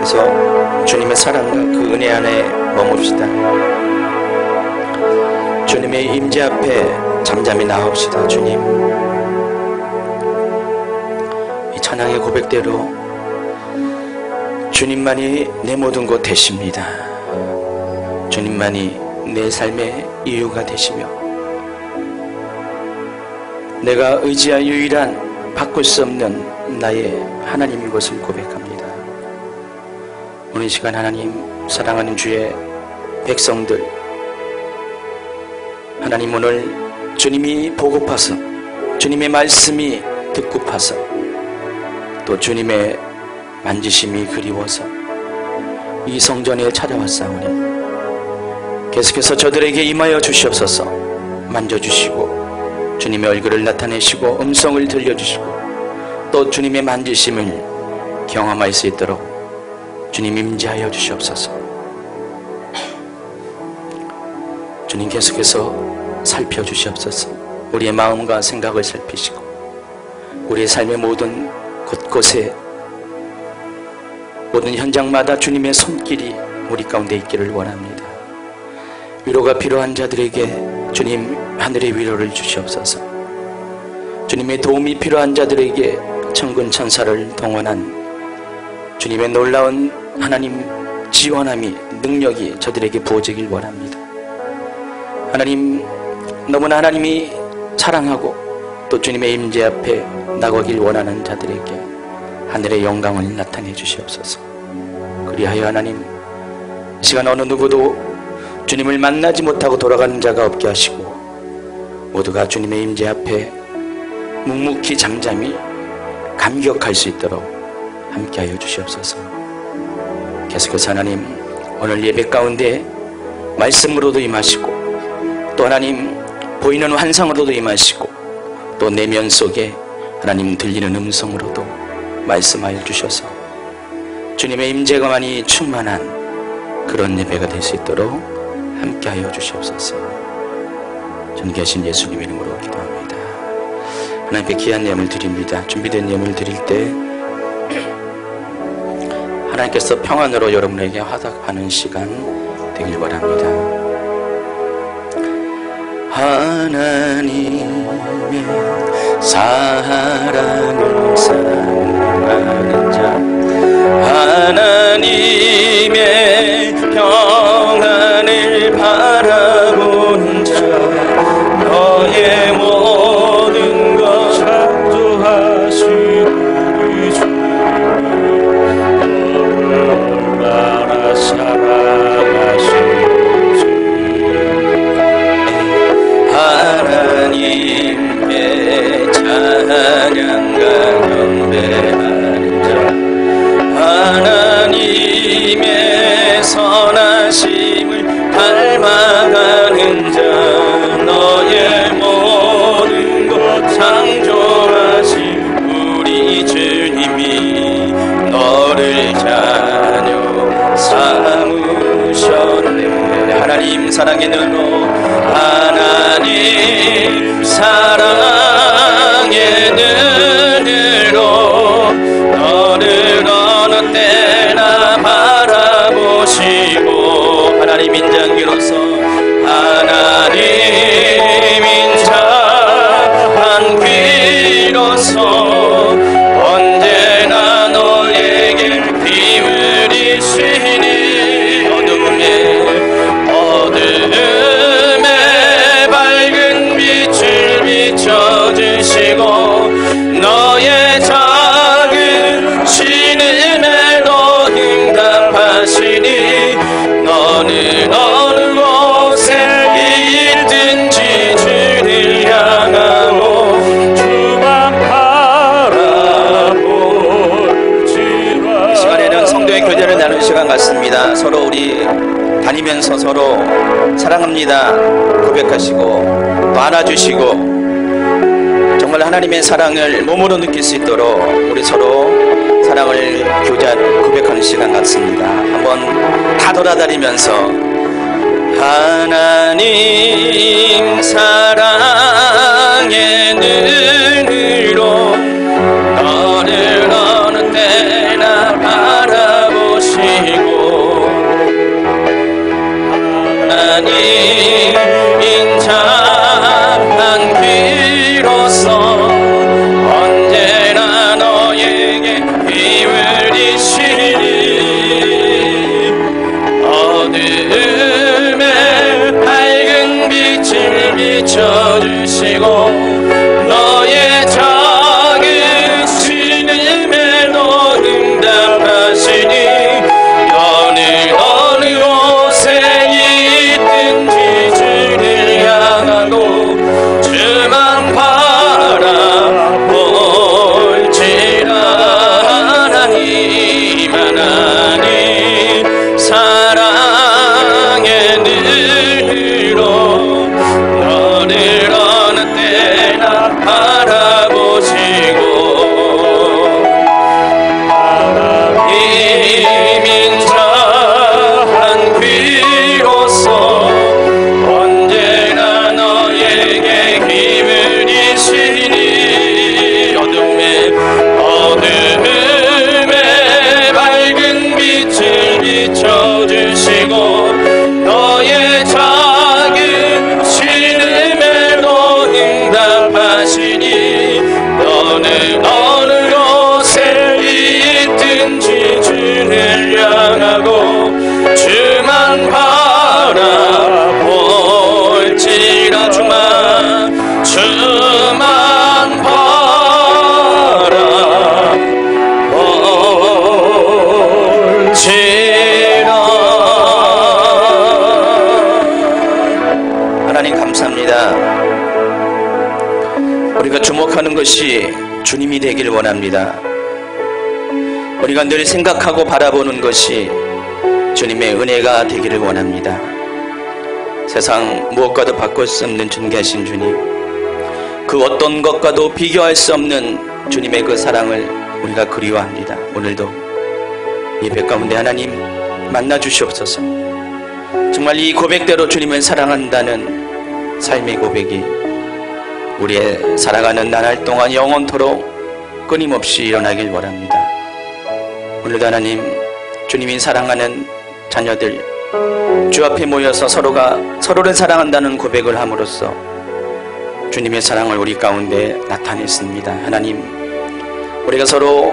그래서 주님의 사랑과 그 은혜 안에 머뭅시다. 주님의 임재 앞에 잠잠히 나옵시다. 주님, 이 찬양의 고백대로 주님만이 내 모든 것 되십니다. 주님만이 내 삶의 이유가 되시며 내가 의지할 유일한 바꿀 수 없는 나의 하나님인 것을 고백합니다. 오늘 이 시간 하나님, 사랑하는 주의 백성들, 하나님 오늘 주님이 보고파서, 주님의 말씀이 듣고파서, 또 주님의 만지심이 그리워서 이 성전에 찾아왔사오니 계속해서 저들에게 임하여 주시옵소서. 만져주시고 주님의 얼굴을 나타내시고 음성을 들려주시고 또 주님의 만지심을 경험할 수 있도록 주님 임재하여 주시옵소서. 주님 계속해서 살펴주시옵소서. 우리의 마음과 생각을 살피시고 우리의 삶의 모든 곳곳에 모든 현장마다 주님의 손길이 우리 가운데 있기를 원합니다. 위로가 필요한 자들에게 주님 하늘의 위로를 주시옵소서. 주님의 도움이 필요한 자들에게 천군 천사를 동원한 주님의 놀라운 하나님 지원함이 능력이 저들에게 부어지길 원합니다. 하나님, 너무나 하나님이 사랑하고 또 주님의 임재 앞에 나가길 원하는 자들에게 하늘의 영광을 나타내 주시옵소서. 그리하여 하나님, 이 시간 어느 누구도 주님을 만나지 못하고 돌아가는 자가 없게 하시고 모두가 주님의 임재 앞에 묵묵히 잠잠히 감격할 수 있도록 함께하여 주시옵소서. 계속해서 하나님, 오늘 예배 가운데 말씀으로도 임하시고 또 하나님 보이는 환상으로도 임하시고 또 내면 속에 하나님 들리는 음성으로도 말씀하여 주셔서 주님의 임재가만이 충만한 그런 예배가 될 수 있도록 함께하여 주시옵소서. 전계하신 예수님 이름으로 기도합니다. 하나님께 귀한 예물 드립니다. 준비된 예물 드릴 때 하나님께서 평안으로 여러분에게 화답하는 시간 되길 바랍니다. 하나님의 사랑을 사모하는 자, 하나님의 평안을 바라보는 자, 너의 모든 것 창조하신 우리 주님 얼마나 사랑하시는지 하나님의 찬양과 경배하는 자, 하나님의 선하심을 닮아가는 자, 너의 모든 것 창조하신 우리 주님이 너를 자녀 삼으셨네. 하나님 사랑의 눈으로, 하나님 사랑의 눈으로 너를 어느 때나 바라보시고, 하나님 인자기로서 하나님 인자한 귀로서 언제나 너에게 기울이시니 어둠에 밝은 빛을 비춰주시고 너의 작은 신음에도 응답하시니 너는 어느 곳에 있든지 주를 향하고 주만 바라볼지라. 이 시간에는 성도의 교제를 나눌 시간 같습니다. 서로 우리 다니면서 서로 사랑합니다 고백하시고 또 안아주시고 정말 하나님의 사랑을 몸으로 느낄 수 있도록 우리 서로 사랑을 고백하는 시간 같습니다. 한번 다 돌아다니면서 하나님 사랑의 눈으로 너를 어느 때나 바라보시고 하나님 인자한 귀로서 언제나 너에게 기울이시니 어둠에 밝은 빛을 비춰주시고 너의 작은 신음에도 응답하시니 너는 어느 곳에 있든지 주를 향하고 주만 바라볼지라. 하나님 사랑의 눈으로 너를 어느 때나 바라보시고 하나님 원합니다. 우리가 주목하는 것이 주님이 되길 원합니다. 우리가 늘 생각하고 바라보는 것이 주님의 은혜가 되기를 원합니다. 세상 무엇과도 바꿀 수 없는 존귀하신 주님, 그 어떤 것과도 비교할 수 없는 주님의 그 사랑을 우리가 그리워합니다. 오늘도 예배 가운데 하나님 만나 주시옵소서. 정말 이 고백대로 주님을 사랑한다는 삶의 고백이 우리의 살아가는 나날 동안 영원토록 끊임없이 일어나길 원합니다. 오늘도 하나님, 주님이 사랑하는 자녀들 주 앞에 모여서 서로가 서로를 사랑한다는 고백을 함으로써 주님의 사랑을 우리 가운데 나타냈습니다. 하나님, 우리가 서로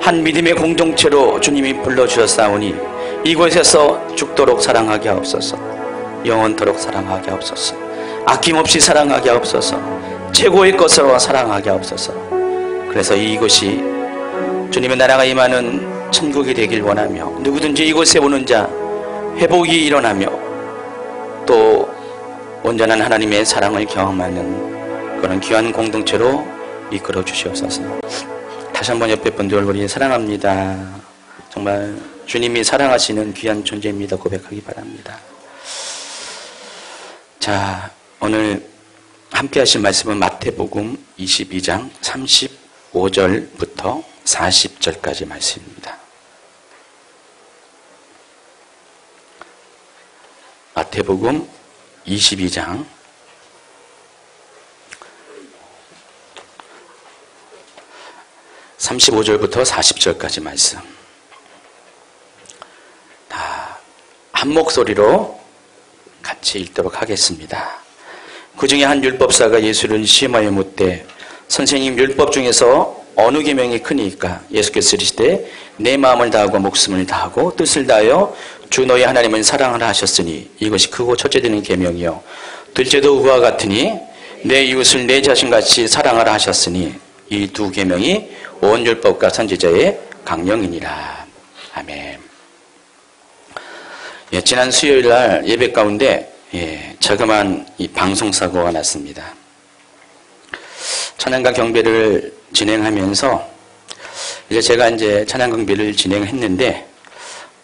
한 믿음의 공동체로 주님이 불러주셨사오니 이곳에서 죽도록 사랑하게 하옵소서. 영원토록 사랑하게 하옵소서. 아낌없이 사랑하게 하옵소서. 최고의 것으로 사랑하게 하옵소서. 그래서 이곳이 주님의 나라가 임하는 천국이 되길 원하며, 누구든지 이곳에 오는 자 회복이 일어나며 또 온전한 하나님의 사랑을 경험하는 그런 귀한 공동체로 이끌어 주시옵소서. 다시 한번 옆에 분들 얼굴이 사랑합니다. 정말 주님이 사랑하시는 귀한 존재입니다. 고백하기 바랍니다. 자, 오늘 함께 하실 말씀은 마태복음 22장 35절부터 40절까지 말씀입니다. 마태복음 22장 35절부터 40절까지 말씀. 다 한 목소리로 같이 읽도록 하겠습니다. 그 중에 한 율법사가 예수를 시험하여 묻되, 선생님, 율법 중에서 어느 계명이 크니까? 예수께서 이르시되, 내 마음을 다하고 목숨을 다하고 뜻을 다하여 주 너희 하나님을 사랑하라 하셨으니 이것이 크고 첫째 되는 계명이요 둘째도 그와 같으니 내 이웃을 내 자신같이 사랑하라 하셨으니 이 두 계명이 온 율법과 선지자의 강령이니라. 아멘. 예, 지난 수요일 날 예배 가운데 자그마한 이 방송사고가 났습니다. 찬양과 경배를 진행하면서 제가 찬양 경배를 진행했는데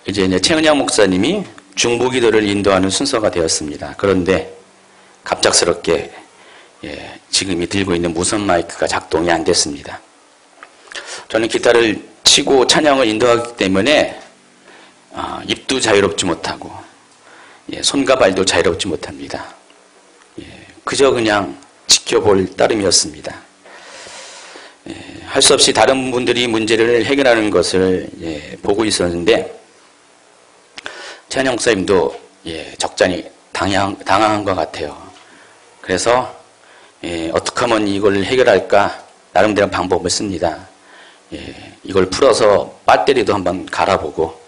이제 최은양 목사님이 중보기도를 인도하는 순서가 되었습니다. 그런데 갑작스럽게 지금이 들고 있는 무선 마이크가 작동이 안 됐습니다. 저는 기타를 치고 찬양을 인도하기 때문에 입도 자유롭지 못하고 손과 발도 자유롭지 못합니다. 그저 그냥 지켜볼 따름이었습니다. 할 수 없이 다른 분들이 문제를 해결하는 것을 보고 있었는데 찬양 목사님도 적잖이 당황한 것 같아요. 그래서 어떻게 하면 이걸 해결할까 나름대로 방법을 씁니다. 이걸 풀어서 배터리도 한번 갈아보고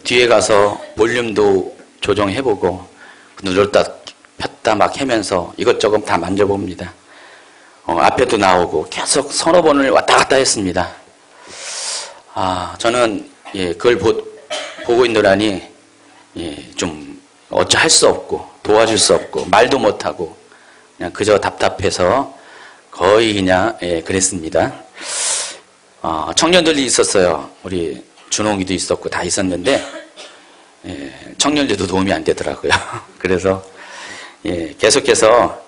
뒤에 가서 볼륨도 조정해보고 눌렀다 폈다 막 하면서 이것저것 다 만져봅니다. 앞에도 나오고 계속 서너 번을 왔다 갔다 했습니다. 저는 그걸 보고 있노라니 좀 어찌할 수 없고 도와줄 수 없고 말도 못하고 그냥 그저 답답해서 거의 그냥 그랬습니다. 청년들이 있었어요. 우리 준홍이도 있었고 다 있었는데 청년들도 도움이 안 되더라고요. 그래서 계속해서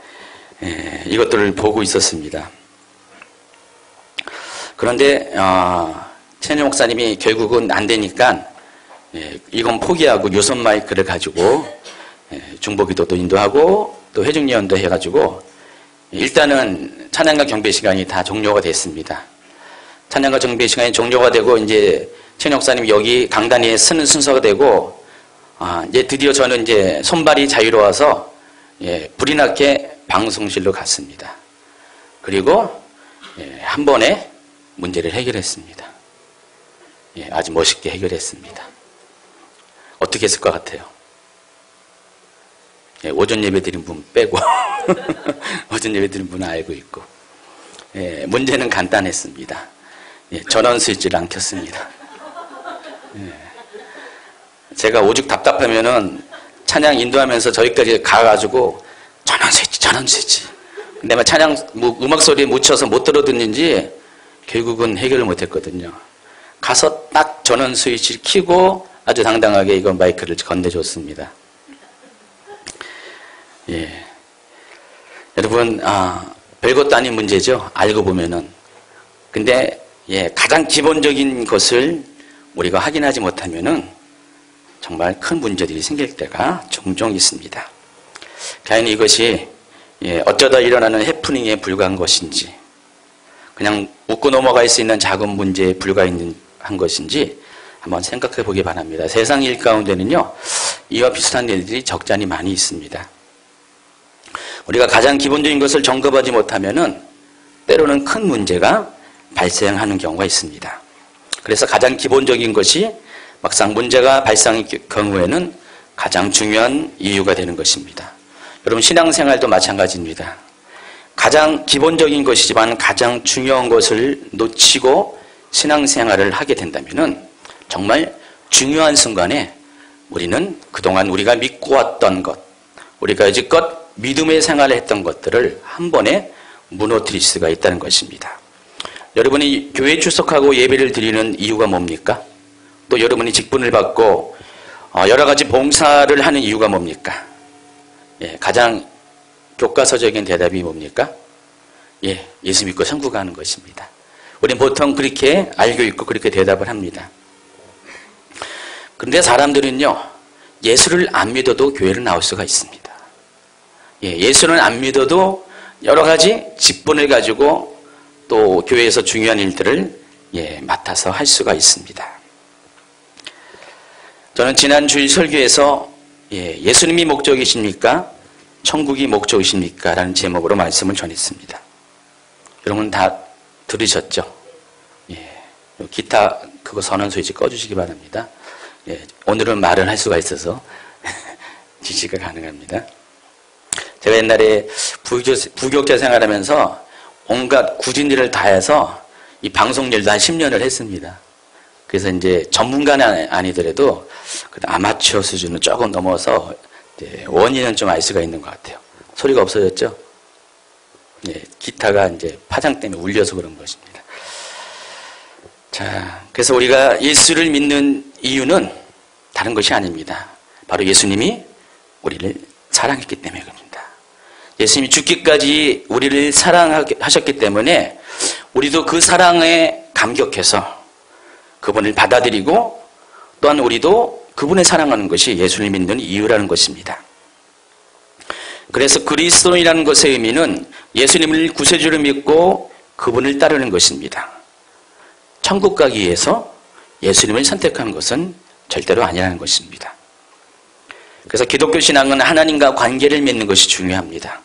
이것들을 보고 있었습니다. 그런데 최은영 목사님이 결국은 안 되니까 이건 포기하고 유선 마이크를 가지고 중보기도도 인도하고 또 회중예언도 해가지고 일단은 찬양과 경배 시간이 다 종료가 됐습니다. 찬양과 경배 시간이 종료가 되고 이제 최은영 목사님이 여기 강단에 서는 순서가 되고 이제 드디어 저는 이제 손발이 자유로워서 불이 나게 방송실로 갔습니다. 그리고 한 번에 문제를 해결했습니다. 아주 멋있게 해결했습니다. 어떻게 했을 것 같아요? 오전 예배 드린 분 빼고 오전 예배 드린 분은 알고 있고 문제는 간단했습니다. 전원 스위치를 안 켰습니다. 제가 오죽 답답하면은 찬양 인도하면서 저기까지 가가지고 전원 전원수지. 근데 막 찬양, 음악 소리에 묻혀서 못 들어듣는지 결국은 해결을 못했거든요. 가서 딱 전원 스위치를 켜고 아주 당당하게 이거 마이크를 건네줬습니다. 예. 여러분, 별것도 아닌 문제죠. 알고 보면은. 근데, 예, 가장 기본적인 것을 우리가 확인하지 못하면은 정말 큰 문제들이 생길 때가 종종 있습니다. 과연 이것이, 예, 어쩌다 일어나는 해프닝에 불과한 것인지, 그냥 웃고 넘어갈 수 있는 작은 문제에 불과한 것인지 한번 생각해 보기 바랍니다. 세상 일 가운데는요, 이와 비슷한 일들이 적잖이 많이 있습니다. 우리가 가장 기본적인 것을 점검하지 못하면은 때로는 큰 문제가 발생하는 경우가 있습니다. 그래서 가장 기본적인 것이 막상 문제가 발생할 경우에는 가장 중요한 이유가 되는 것입니다. 여러분, 신앙생활도 마찬가지입니다. 가장 기본적인 것이지만 가장 중요한 것을 놓치고 신앙생활을 하게 된다면은 정말 중요한 순간에 우리는 그동안 우리가 믿고 왔던 것, 우리가 여지껏 믿음의 생활을 했던 것들을 한 번에 무너뜨릴 수가 있다는 것입니다. 여러분이 교회에 출석하고 예배를 드리는 이유가 뭡니까? 또 여러분이 직분을 받고 여러 가지 봉사를 하는 이유가 뭡니까? 예, 가장 교과서적인 대답이 뭡니까? 예, 예수 믿고 천국 가는 것입니다. 우리는 보통 그렇게 알고 있고 그렇게 대답을 합니다. 그런데 사람들은요, 예수를 안 믿어도 교회를 나올 수가 있습니다. 예, 예수는 안 믿어도 여러 가지 직분을 가지고 또 교회에서 중요한 일들을, 예, 맡아서 할 수가 있습니다. 저는 지난 주일 설교에서, 예, 예수님이 목적이십니까? 천국이 목적이십니까? 라는 제목으로 말씀을 전했습니다. 여러분 다 들으셨죠? 예, 기타 그거 선언 스위치 꺼주시기 바랍니다. 예, 오늘은 말을 할 수가 있어서 지시가 가능합니다. 제가 옛날에 부교육자 생활하면서 온갖 굳은 일을 다 해서 이 방송 일도 한 10년을 했습니다. 그래서 이제 전문가는 아니더라도 아마추어 수준은 조금 넘어서 원인은 좀 알 수가 있는 것 같아요. 소리가 없어졌죠? 예, 기타가 이제 파장 때문에 울려서 그런 것입니다. 자, 그래서 우리가 예수를 믿는 이유는 다른 것이 아닙니다. 바로 예수님이 우리를 사랑했기 때문에 그럽니다. 예수님이 죽기까지 우리를 사랑하셨기 때문에 우리도 그 사랑에 감격해서 그분을 받아들이고 또한 우리도 그분을 사랑하는 것이 예수를 믿는 이유라는 것입니다. 그래서 그리스도인이라는 것의 의미는 예수님을 구세주로 믿고 그분을 따르는 것입니다. 천국 가기 위해서 예수님을 선택하는 것은 절대로 아니라는 것입니다. 그래서 기독교 신앙은 하나님과 관계를 맺는 것이 중요합니다.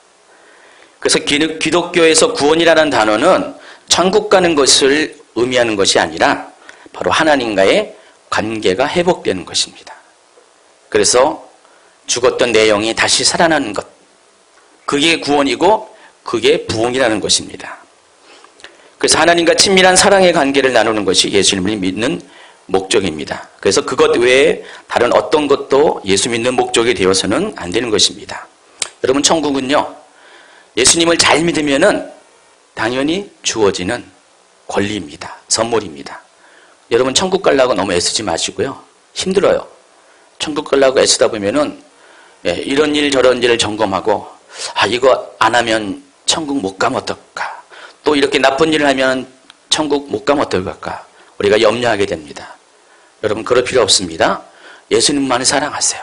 그래서 기독교에서 구원이라는 단어는 천국 가는 것을 의미하는 것이 아니라 바로 하나님과의 관계가 회복되는 것입니다. 그래서 죽었던 내 영이 다시 살아나는 것, 그게 구원이고 그게 부흥이라는 것입니다. 그래서 하나님과 친밀한 사랑의 관계를 나누는 것이 예수님을 믿는 목적입니다. 그래서 그것 외에 다른 어떤 것도 예수 믿는 목적이 되어서는 안 되는 것입니다. 여러분, 천국은요, 예수님을 잘 믿으면은 당연히 주어지는 권리입니다. 선물입니다. 여러분, 천국 가려고 너무 애쓰지 마시고요. 힘들어요. 천국 가려고 애쓰다 보면은, 예, 이런 일 저런 일을 점검하고, 이거 안 하면 천국 못 가면 어떨까? 또 이렇게 나쁜 일을 하면 천국 못 가면 어떨까? 우리가 염려하게 됩니다. 여러분, 그럴 필요 없습니다. 예수님만을 사랑하세요.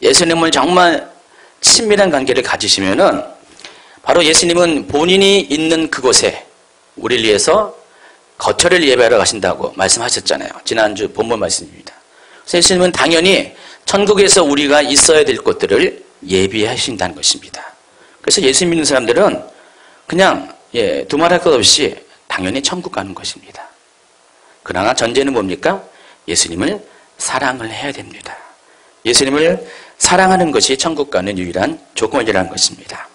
예수님을 정말 친밀한 관계를 가지시면은 바로 예수님은 본인이 있는 그곳에 우리를 위해서 거처를 예배하러 가신다고 말씀하셨잖아요. 지난주 본문 말씀입니다. 그래서 예수님은 당연히 천국에서 우리가 있어야 될 것들을 예비하신다는 것입니다. 그래서 예수 믿는 사람들은 그냥 두말할 것 없이 당연히 천국 가는 것입니다. 그러나 전제는 뭡니까? 예수님을 사랑을 해야 됩니다. 예수님을 사랑하는 것이 천국 가는 유일한 조건이라는 것입니다.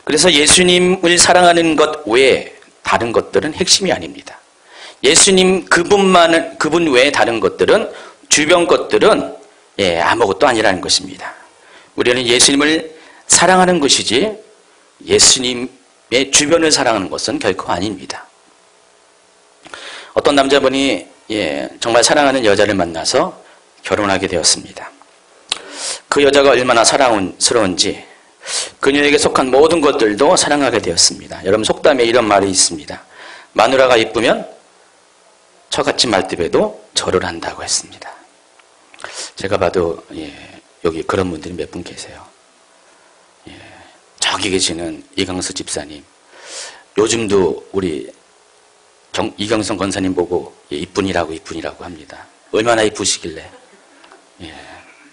그래서 예수님을 사랑하는 것 외에 다른 것들은 핵심이 아닙니다. 예수님 그분 외에 다른 것들은, 주변 것들은 아무것도 아니라는 것입니다. 우리는 예수님을 사랑하는 것이지 예수님의 주변을 사랑하는 것은 결코 아닙니다. 어떤 남자분이 정말 사랑하는 여자를 만나서 결혼하게 되었습니다. 그 여자가 얼마나 사랑스러운지 그녀에게 속한 모든 것들도 사랑하게 되었습니다. 여러분, 속담에 이런 말이 있습니다. 마누라가 이쁘면 처갓집 말뚝에도 절을 한다고 했습니다. 제가 봐도 여기 그런 분들이 몇 분 계세요. 저기 계시는 이강수 집사님, 요즘도 우리 이경성 권사님 보고 이쁜이라고 합니다. 얼마나 이쁘시길래.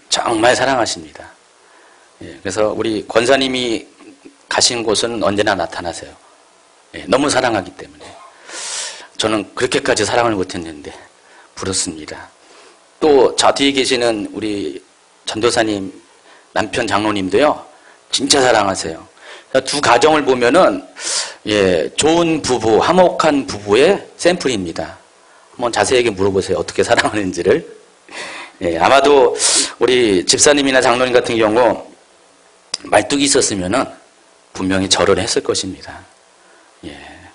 정말 사랑하십니다. 그래서 우리 권사님이 가신 곳은 언제나 나타나세요. 너무 사랑하기 때문에. 저는 그렇게까지 사랑을 못했는데 부럽습니다. 또 저 뒤에 계시는 우리 전도사님 남편 장로님도요, 진짜 사랑하세요. 두 가정을 보면은 좋은 부부, 화목한 부부의 샘플입니다. 한번 자세하게 물어보세요. 어떻게 사랑하는지를. 아마도 우리 집사님이나 장로님 같은 경우 말뚝이 있었으면은 분명히 절을 했을 것입니다.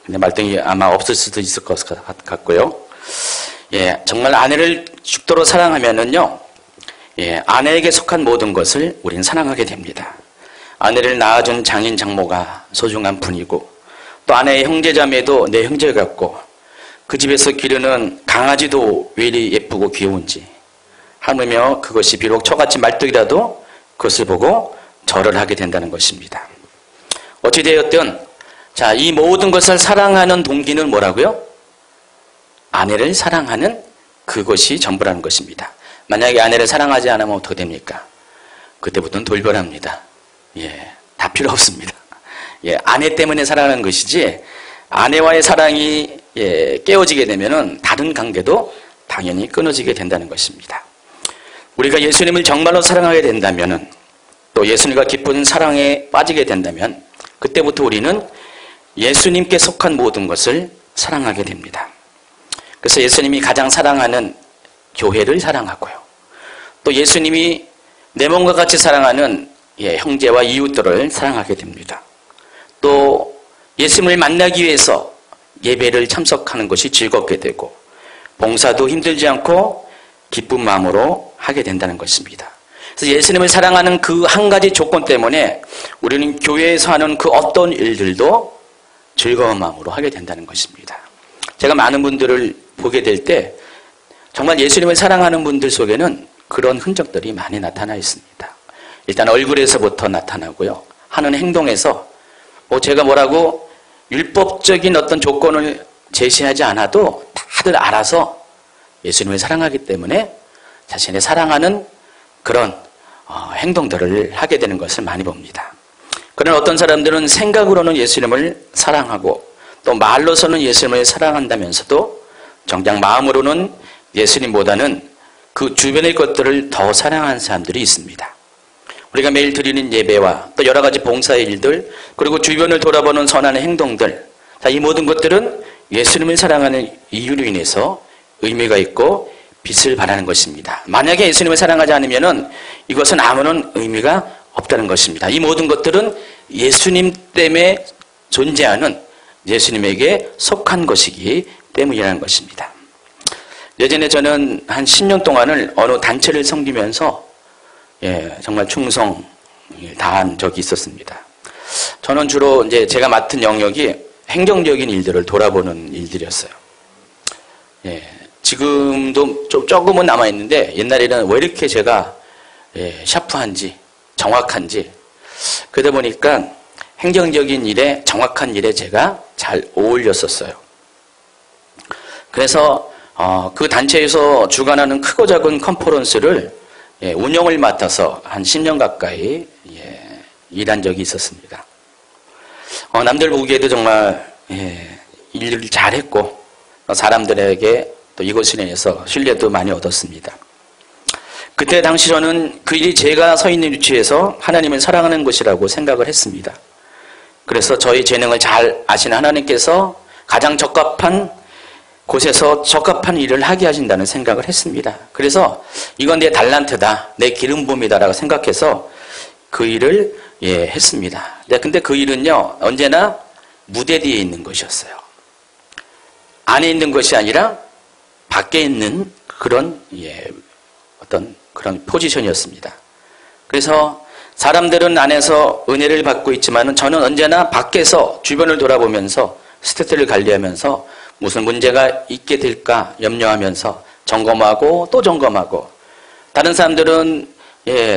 근데 말뚝이 아마 없을 수도 있을 것 같고요. 정말 아내를 죽도록 사랑하면은요, 아내에게 속한 모든 것을 우리는 사랑하게 됩니다. 아내를 낳아준 장인 장모가 소중한 분이고, 또 아내의 형제자매도 내 형제 같고, 그 집에서 기르는 강아지도 왜 이리 예쁘고 귀여운지 하며 그것이 비록 처갓집 말뚝이라도 그것을 보고 절을 하게 된다는 것입니다. 어찌되었든 자, 이 모든 것을 사랑하는 동기는 뭐라고요? 아내를 사랑하는 그것이 전부라는 것입니다. 만약에 아내를 사랑하지 않으면 어떻게 됩니까? 그때부터는 돌변합니다. 다 필요 없습니다. 아내 때문에 사랑하는 것이지, 아내와의 사랑이 깨어지게 되면은 다른 관계도 당연히 끊어지게 된다는 것입니다. 우리가 예수님을 정말로 사랑하게 된다면은, 또 예수님과 깊은 사랑에 빠지게 된다면, 그때부터 우리는 예수님께 속한 모든 것을 사랑하게 됩니다. 그래서 예수님이 가장 사랑하는 교회를 사랑하고요, 또 예수님이 내 몸과 같이 사랑하는 형제와 이웃들을 사랑하게 됩니다. 또 예수님을 만나기 위해서 예배를 참석하는 것이 즐겁게 되고, 봉사도 힘들지 않고 기쁜 마음으로 하게 된다는 것입니다. 그래서 예수님을 사랑하는 그 한 가지 조건 때문에 우리는 교회에서 하는 그 어떤 일들도 즐거운 마음으로 하게 된다는 것입니다. 제가 많은 분들을 보게 될 때 정말 예수님을 사랑하는 분들 속에는 그런 흔적들이 많이 나타나 있습니다. 일단 얼굴에서부터 나타나고요, 하는 행동에서 제가 뭐라고 율법적인 어떤 조건을 제시하지 않아도 다들 알아서 예수님을 사랑하기 때문에 자신의 사랑하는 그런 행동들을 하게 되는 것을 많이 봅니다. 그러나 어떤 사람들은 생각으로는 예수님을 사랑하고 또 말로서는 예수님을 사랑한다면서도 정작 마음으로는 예수님보다는 그 주변의 것들을 더 사랑하는 사람들이 있습니다. 우리가 매일 드리는 예배와 또 여러 가지 봉사의 일들, 그리고 주변을 돌아보는 선한 행동들, 이 모든 것들은 예수님을 사랑하는 이유로 인해서 의미가 있고 빛을 발하는 것입니다. 만약에 예수님을 사랑하지 않으면 이것은 아무런 의미가 없다는 것입니다. 이 모든 것들은 예수님 때문에 존재하는, 예수님에게 속한 것이기 때문이라는 것입니다. 예전에 저는 한 10년 동안을 어느 단체를 섬기면서 정말 충성 다한 적이 있었습니다. 저는 주로 이제 제가 맡은 영역이 행정적인 일들을 돌아보는 일들이었어요. 지금도 좀 조금은 남아있는데, 옛날에는 왜 이렇게 제가 샤프한지, 정확한지, 그러다 보니까 행정적인 일에, 정확한 일에 제가 잘 어울렸었어요. 그래서 그 단체에서 주관하는 크고 작은 컨퍼런스를 운영을 맡아서 한 10년 가까이 일한 적이 있었습니다. 남들 보기에도 정말 일을 잘했고, 사람들에게 또 이것을 인해서 신뢰도 많이 얻었습니다. 그때 당시 저는 그 일이 제가 서 있는 위치에서 하나님을 사랑하는 것이라고 생각을 했습니다. 그래서 저희 재능을 잘 아시는 하나님께서 가장 적합한 곳에서 적합한 일을 하게 하신다는 생각을 했습니다. 그래서 이건 내 달란트다, 내 기름 부음이다라고 생각해서 그 일을 했습니다. 근데 그 일은요, 언제나 무대 뒤에 있는 것이었어요. 안에 있는 것이 아니라 밖에 있는 그런 어떤 그런 포지션이었습니다. 그래서 사람들은 안에서 은혜를 받고 있지만 저는 언제나 밖에서 주변을 돌아보면서 스태프를 관리하면서 무슨 문제가 있게 될까 염려하면서 점검하고 또 점검하고, 다른 사람들은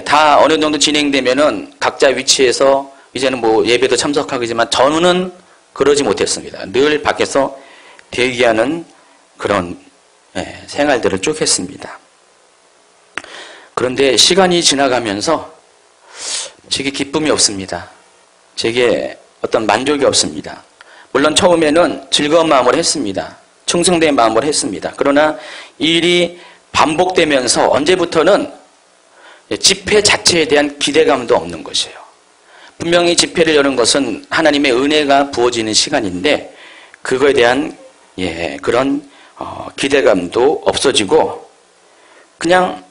다 어느 정도 진행되면은 각자 위치에서 이제는 뭐 예배도 참석하겠지만 저는 그러지 못했습니다. 늘 밖에서 대기하는 그런 생활들을 쭉 했습니다. 그런데 시간이 지나가면서 제게 기쁨이 없습니다. 제게 어떤 만족이 없습니다. 물론 처음에는 즐거운 마음으로 했습니다. 충성된 마음으로 했습니다. 그러나 이 일이 반복되면서 언제부터는 집회 자체에 대한 기대감도 없는 것이에요. 분명히 집회를 여는 것은 하나님의 은혜가 부어지는 시간인데 그거에 대한 그런 기대감도 없어지고 그냥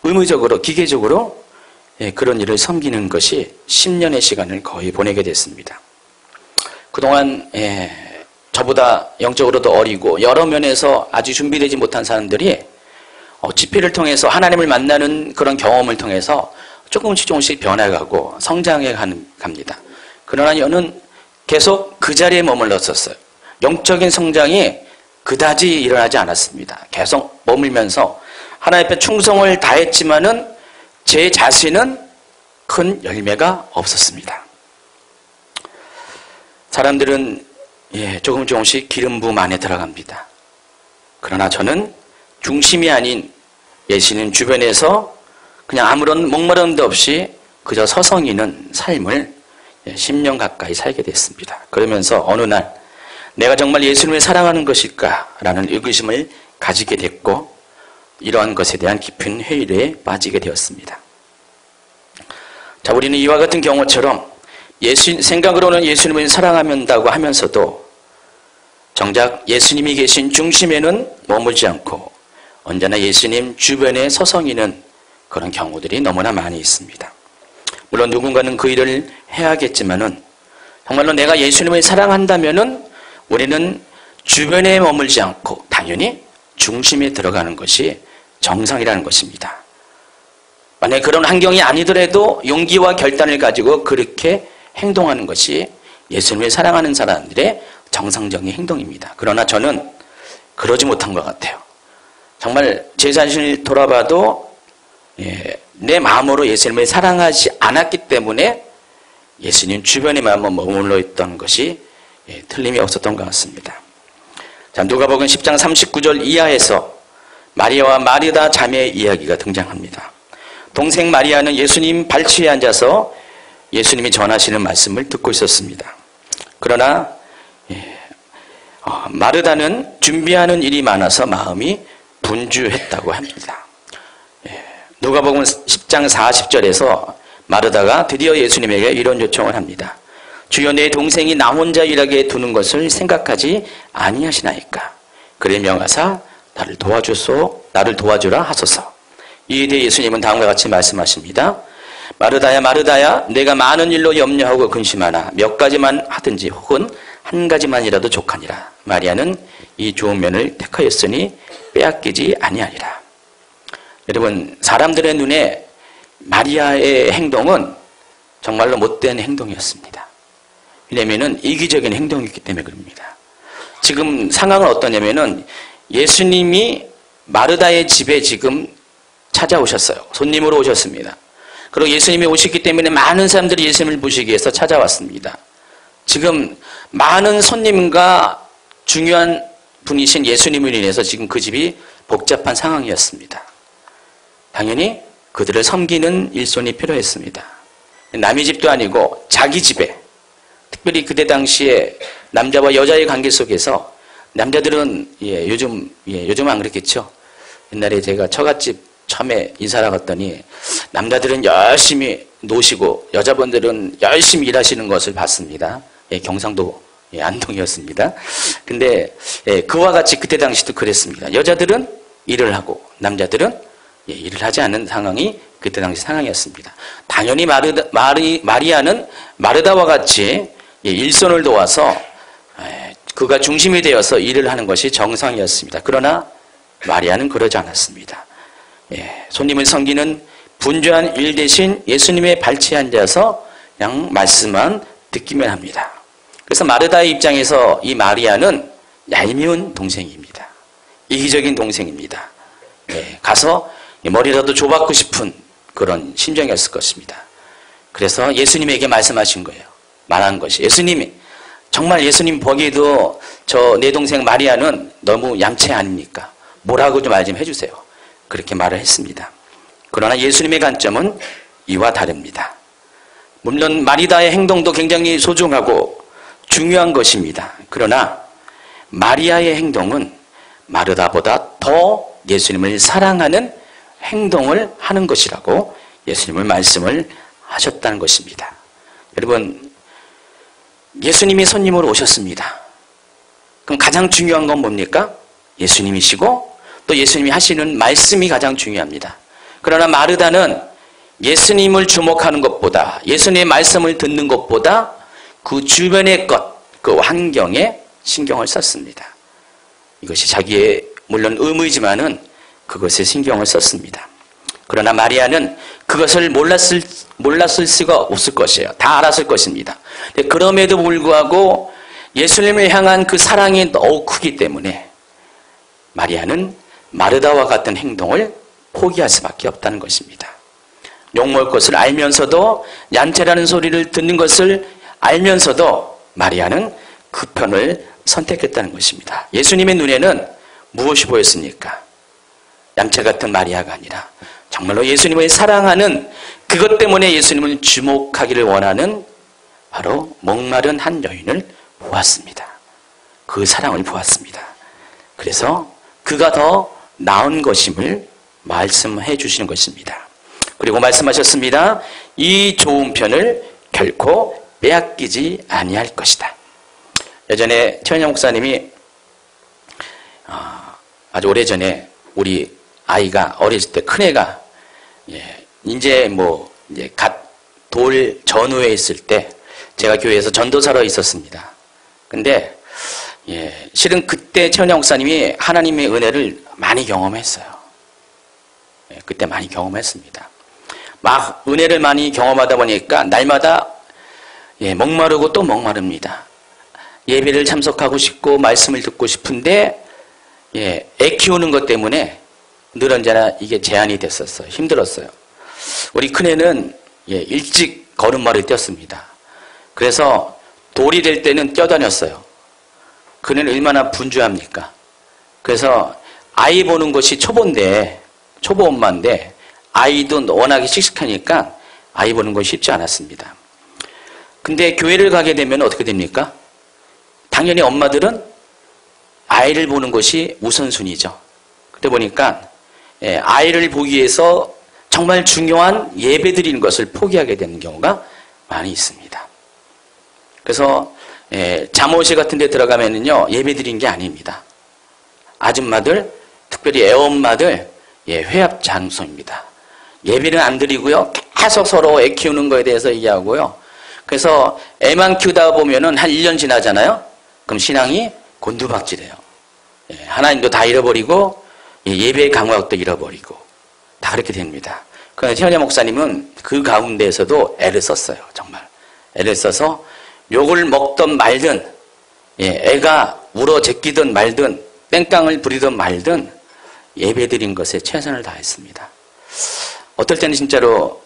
의무적으로 기계적으로 그런 일을 섬기는 것이 10년의 시간을 거의 보내게 됐습니다. 그동안 저보다 영적으로도 어리고 여러 면에서 아주 준비되지 못한 사람들이 집회를 통해서 하나님을 만나는 그런 경험을 통해서 조금씩 변해가고 성장해 갑니다. 그러나 저는 계속 그 자리에 머물렀었어요. 영적인 성장이 그다지 일어나지 않았습니다. 계속 머물면서 하나님 앞에 충성을 다했지만은 제 자신은 큰 열매가 없었습니다. 사람들은 조금씩 기름 부음 안에 들어갑니다. 그러나 저는 중심이 아닌 예수님 주변에서 그냥 아무런 목마름도 없이 그저 서성이는 삶을 10년 가까이 살게 됐습니다. 그러면서 어느 날 내가 정말 예수님을 사랑하는 것일까라는 의구심을 가지게 됐고 이러한 것에 대한 깊은 회의에 빠지게 되었습니다. 자, 우리는 이와 같은 경우처럼 생각으로는 예수님을 사랑한다고 하면서도 정작 예수님이 계신 중심에는 머물지 않고 언제나 예수님 주변에 서성이는 그런 경우들이 너무나 많이 있습니다. 물론 누군가는 그 일을 해야겠지만은 정말로 내가 예수님을 사랑한다면은 우리는 주변에 머물지 않고 당연히 중심에 들어가는 것이 정상이라는 것입니다. 만약 그런 환경이 아니더라도 용기와 결단을 가지고 그렇게 행동하는 것이 예수님을 사랑하는 사람들의 정상적인 행동입니다. 그러나 저는 그러지 못한 것 같아요. 정말 제 자신을 돌아봐도 내 마음으로 예수님을 사랑하지 않았기 때문에 예수님 주변에만 머물러 있던 것이 틀림이 없었던 것 같습니다. 자, 누가복음 10장 39절 이하에서 마리아와 마르다 자매의 이야기가 등장합니다. 동생 마리아는 예수님 발치에 앉아서 예수님이 전하시는 말씀을 듣고 있었습니다. 그러나 마르다는 준비하는 일이 많아서 마음이 분주했다고 합니다. 누가복음 10장 40절에서 마르다가 드디어 예수님에게 이런 요청을 합니다. 주여, 내 동생이 나 혼자 일하게 두는 것을 생각하지 아니하시나이까? 그를 명하사 나를 도와주라 하소서. 이에 대해 예수님은 다음과 같이 말씀하십니다. 마르다야 마르다야, 내가 많은 일로 염려하고 근심하나 몇 가지만 하든지 혹은 한 가지만이라도 족하니라. 마리아는 이 좋은 면을 택하였으니 빼앗기지 아니하리라. 여러분, 사람들의 눈에 마리아의 행동은 정말로 못된 행동이었습니다. 왜냐하면 이기적인 행동이기 때문에 그럽니다. 지금 상황은 어떠냐면은 예수님이 마르다의 집에 지금 찾아오셨어요. 손님으로 오셨습니다. 그리고 예수님이 오셨기 때문에 많은 사람들이 예수님을 보시기 위해서 찾아왔습니다. 지금 많은 손님과 중요한 분이신 예수님을 인해서 지금 그 집이 복잡한 상황이었습니다. 당연히 그들을 섬기는 일손이 필요했습니다. 남의 집도 아니고 자기 집에, 특별히 그때 당시에 남자와 여자의 관계 속에서 남자들은 요즘은 안 그랬겠죠. 옛날에 제가 처갓집 처음에 이사를 갔더니 남자들은 열심히 노시고 여자분들은 열심히 일하시는 것을 봤습니다. 경상도 안동이었습니다. 근데 그와 같이 그때 당시도 그랬습니다. 여자들은 일을 하고 남자들은 일을 하지 않는 상황이 그때 당시 상황이었습니다. 당연히 마리아는 마르다와 같이 일손을 도와서 그가 중심이 되어서 일을 하는 것이 정상이었습니다. 그러나 마리아는 그러지 않았습니다. 손님을 섬기는 분주한 일 대신 예수님의 발치에 앉아서 그냥 말씀만 듣기만 합니다. 그래서 마르다의 입장에서 이 마리아는 얄미운 동생입니다. 이기적인 동생입니다. 가서 머리라도 줘받고 싶은 그런 심정이었을 것입니다. 그래서 예수님에게 말씀하신 거예요. 말한 것이, 예수님이 정말 예수님 보기에도 내 동생 마리아는 너무 얌체 아닙니까? 뭐라고 좀 말 좀 해주세요. 그렇게 말을 했습니다. 그러나 예수님의 관점은 이와 다릅니다. 물론 마리다의 행동도 굉장히 소중하고 중요한 것입니다. 그러나 마리아의 행동은 마르다보다 더 예수님을 사랑하는 행동을 하는 것이라고 예수님은 말씀을 하셨다는 것입니다. 여러분, 예수님이 손님으로 오셨습니다. 그럼 가장 중요한 건 뭡니까? 예수님이시고 또 예수님이 하시는 말씀이 가장 중요합니다. 그러나 마르다는 예수님을 주목하는 것보다, 예수님의 말씀을 듣는 것보다 그 주변의 것, 그 환경에 신경을 썼습니다. 이것이 자기의 물론 의무이지만은 그것에 신경을 썼습니다. 그러나 마리아는 그것을 몰랐을 수가 없을 것이에요. 다 알았을 것입니다. 그럼에도 불구하고 예수님을 향한 그 사랑이 너무 크기 때문에 마리아는 마르다와 같은 행동을 포기할 수밖에 없다는 것입니다. 욕먹을 것을 알면서도, 얌체라는 소리를 듣는 것을 알면서도 마리아는 그 편을 선택했다는 것입니다. 예수님의 눈에는 무엇이 보였습니까? 얌체 같은 마리아가 아니라 정말로 예수님을 사랑하는, 그것 때문에 예수님을 주목하기를 원하는 바로 목마른 한 여인을 보았습니다. 그 사랑을 보았습니다. 그래서 그가 더 나은 것임을 말씀해 주시는 것입니다. 그리고 말씀하셨습니다. 이 좋은 편을 결코 빼앗기지 아니할 것이다. 예전에 최은영 목사님이 아주 오래전에 우리 아이가 어렸을 때 큰애가 이제 갓 돌 전후에 있을 때 제가 교회에서 전도사로 있었습니다. 근데 실은 그때 최은영 목사님이 하나님의 은혜를 많이 경험했어요. 그때 많이 경험했습니다. 막 은혜를 많이 경험하다 보니까 날마다 목마르고 또 목마릅니다. 예배를 참석하고 싶고 말씀을 듣고 싶은데 애 키우는 것 때문에 늘 언제나 이게 제한이 됐었어요. 힘들었어요. 우리 큰애는 일찍 걸음마를 뛰었습니다. 그래서 돌이 될 때는 뛰어다녔어요. 그는 얼마나 분주합니까? 그래서 아이 보는 것이 초보 엄마인데 아이도 워낙에 씩씩하니까 아이 보는 것이 쉽지 않았습니다. 근데 교회를 가게 되면 어떻게 됩니까? 당연히 엄마들은 아이를 보는 것이 우선순위죠. 그러다 보니까 아이를 보기 위해서 정말 중요한 예배 드리는 것을 포기하게 되는 경우가 많이 있습니다. 그래서 잠옷이 같은 데 들어가면은요, 예배 드리는 게 아닙니다. 아줌마들, 특별히 애엄마들 회합 장소입니다. 예배는 안 드리고요, 계속 서로 애 키우는 거에 대해서 얘기하고요. 그래서 애만 키우다 보면은 한 1년 지나잖아요. 그럼 신앙이 곤두박질해요. 하나님도 다 잃어버리고 예배의 감각도 잃어버리고 다 그렇게 됩니다. 그런데 최은혜 목사님은 그 가운데에서도 애를 썼어요. 정말 애를 써서 욕을 먹던 말든 애가 울어 제끼든 말든 땡깡을 부리든 말든 예배드린 것에 최선을 다했습니다. 어떨 때는 진짜로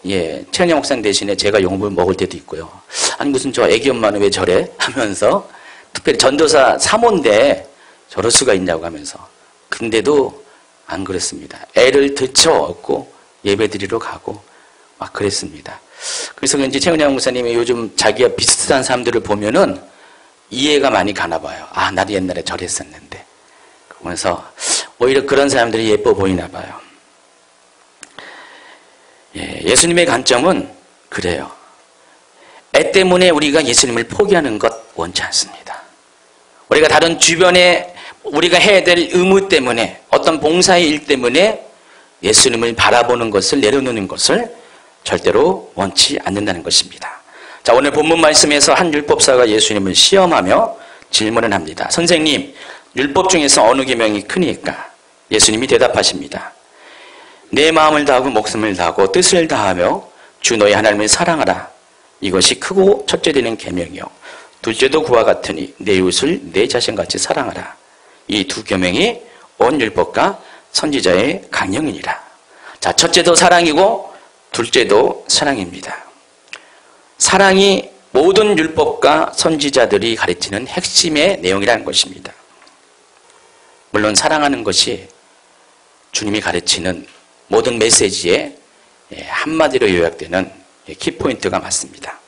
최은혜 목사님 대신에 제가 욕을 먹을 때도 있고요. 아니 무슨 저 애기 엄마는 왜 저래? 하면서 특별히 전도사 사모인데 저럴 수가 있냐고 하면서, 근데도 안 그랬습니다. 애를 들쳐업고 예배드리러 가고 막 그랬습니다. 그래서 그런지 최은영 목사님이 요즘 자기와 비슷한 사람들을 보면은 이해가 많이 가나 봐요. 아, 나도 옛날에 저랬었는데. 그러면서 오히려 그런 사람들이 예뻐 보이나 봐요. 예수님의 관점은 그래요. 애 때문에 우리가 예수님을 포기하는 것 원치 않습니다. 우리가 다른 주변에 우리가 해야 될 의무 때문에, 어떤 봉사의 일 때문에 예수님을 바라보는 것을 내려놓는 것을 절대로 원치 않는다는 것입니다. 자, 오늘 본문 말씀에서 한 율법사가 예수님을 시험하며 질문을 합니다. 선생님, 율법 중에서 어느 계명이 크니까? 예수님이 대답하십니다. 내 마음을 다하고 목숨을 다하고 뜻을 다하며 주 너희 하나님을 사랑하라. 이것이 크고 첫째 되는 계명이요. 둘째도 그와 같으니 내 이웃을 내 자신같이 사랑하라. 이 두 계명이 온 율법과 선지자의 강령이니라. 자, 첫째도 사랑이고 둘째도 사랑입니다. 사랑이 모든 율법과 선지자들이 가르치는 핵심의 내용이라는 것입니다. 물론 사랑하는 것이 주님이 가르치는 모든 메시지에 한마디로 요약되는 키포인트가 맞습니다.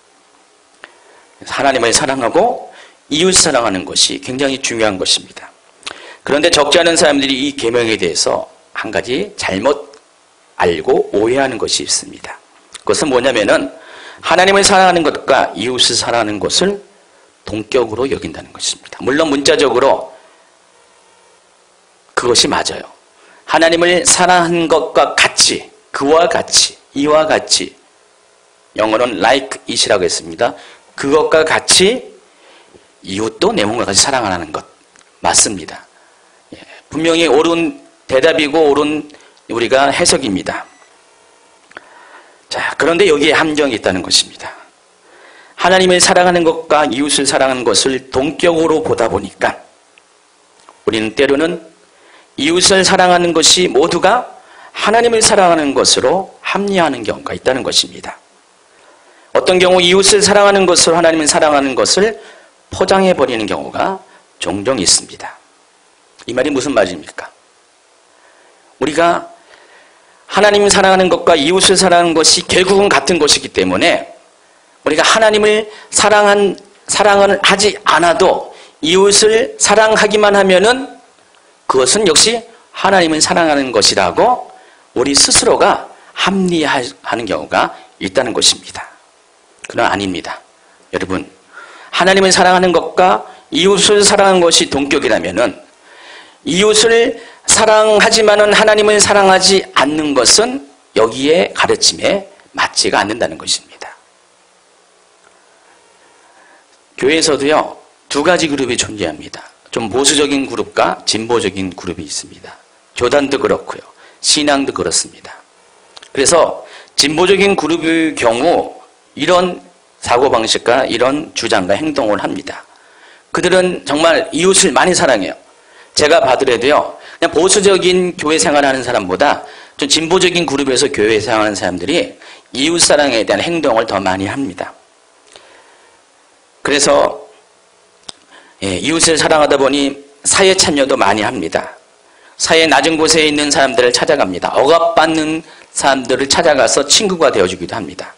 하나님을 사랑하고 이웃 사랑하는 것이 굉장히 중요한 것입니다. 그런데 적지 않은 사람들이 이 계명에 대해서 한 가지 잘못 알고 오해하는 것이 있습니다. 그것은 뭐냐면은 하나님을 사랑하는 것과 이웃을 사랑하는 것을 동격으로 여긴다는 것입니다. 물론 문자적으로 그것이 맞아요. 하나님을 사랑하는 것과 같이, 그와 같이, 이와 같이, 영어로는 like it이라고 했습니다. 그것과 같이 이웃도 내 몸과 같이 사랑하는 것 맞습니다. 분명히 옳은 대답이고 옳은 우리가 해석입니다. 자, 그런데 여기에 함정이 있다는 것입니다. 하나님을 사랑하는 것과 이웃을 사랑하는 것을 동격으로 보다 보니까 우리는 때로는 이웃을 사랑하는 것이 모두가 하나님을 사랑하는 것으로 합리화하는 경우가 있다는 것입니다. 어떤 경우 이웃을 사랑하는 것으로 하나님을 사랑하는 것을 포장해버리는 경우가 종종 있습니다. 이 말이 무슨 말입니까? 우리가 하나님을 사랑하는 것과 이웃을 사랑하는 것이 결국은 같은 것이기 때문에 우리가 하나님을 사랑을 하지 않아도 이웃을 사랑하기만 하면은 그것은 역시 하나님을 사랑하는 것이라고 우리 스스로가 합리화하는 경우가 있다는 것입니다. 그러나 아닙니다. 여러분, 하나님을 사랑하는 것과 이웃을 사랑하는 것이 동격이라면은 이웃을 사랑하지만은 하나님을 사랑하지 않는 것은 여기에 가르침에 맞지가 않는다는 것입니다. 교회에서도요, 두 가지 그룹이 존재합니다. 좀 보수적인 그룹과 진보적인 그룹이 있습니다. 교단도 그렇고요, 신앙도 그렇습니다. 그래서 진보적인 그룹의 경우 이런 사고방식과 이런 주장과 행동을 합니다. 그들은 정말 이웃을 많이 사랑해요. 제가 봐더라도요, 그냥 보수적인 교회 생활하는 사람보다 좀 진보적인 그룹에서 교회 생활하는 사람들이 이웃 사랑에 대한 행동을 더 많이 합니다. 그래서 이웃을 사랑하다 보니 사회 참여도 많이 합니다. 사회 낮은 곳에 있는 사람들을 찾아갑니다. 억압받는 사람들을 찾아가서 친구가 되어주기도 합니다.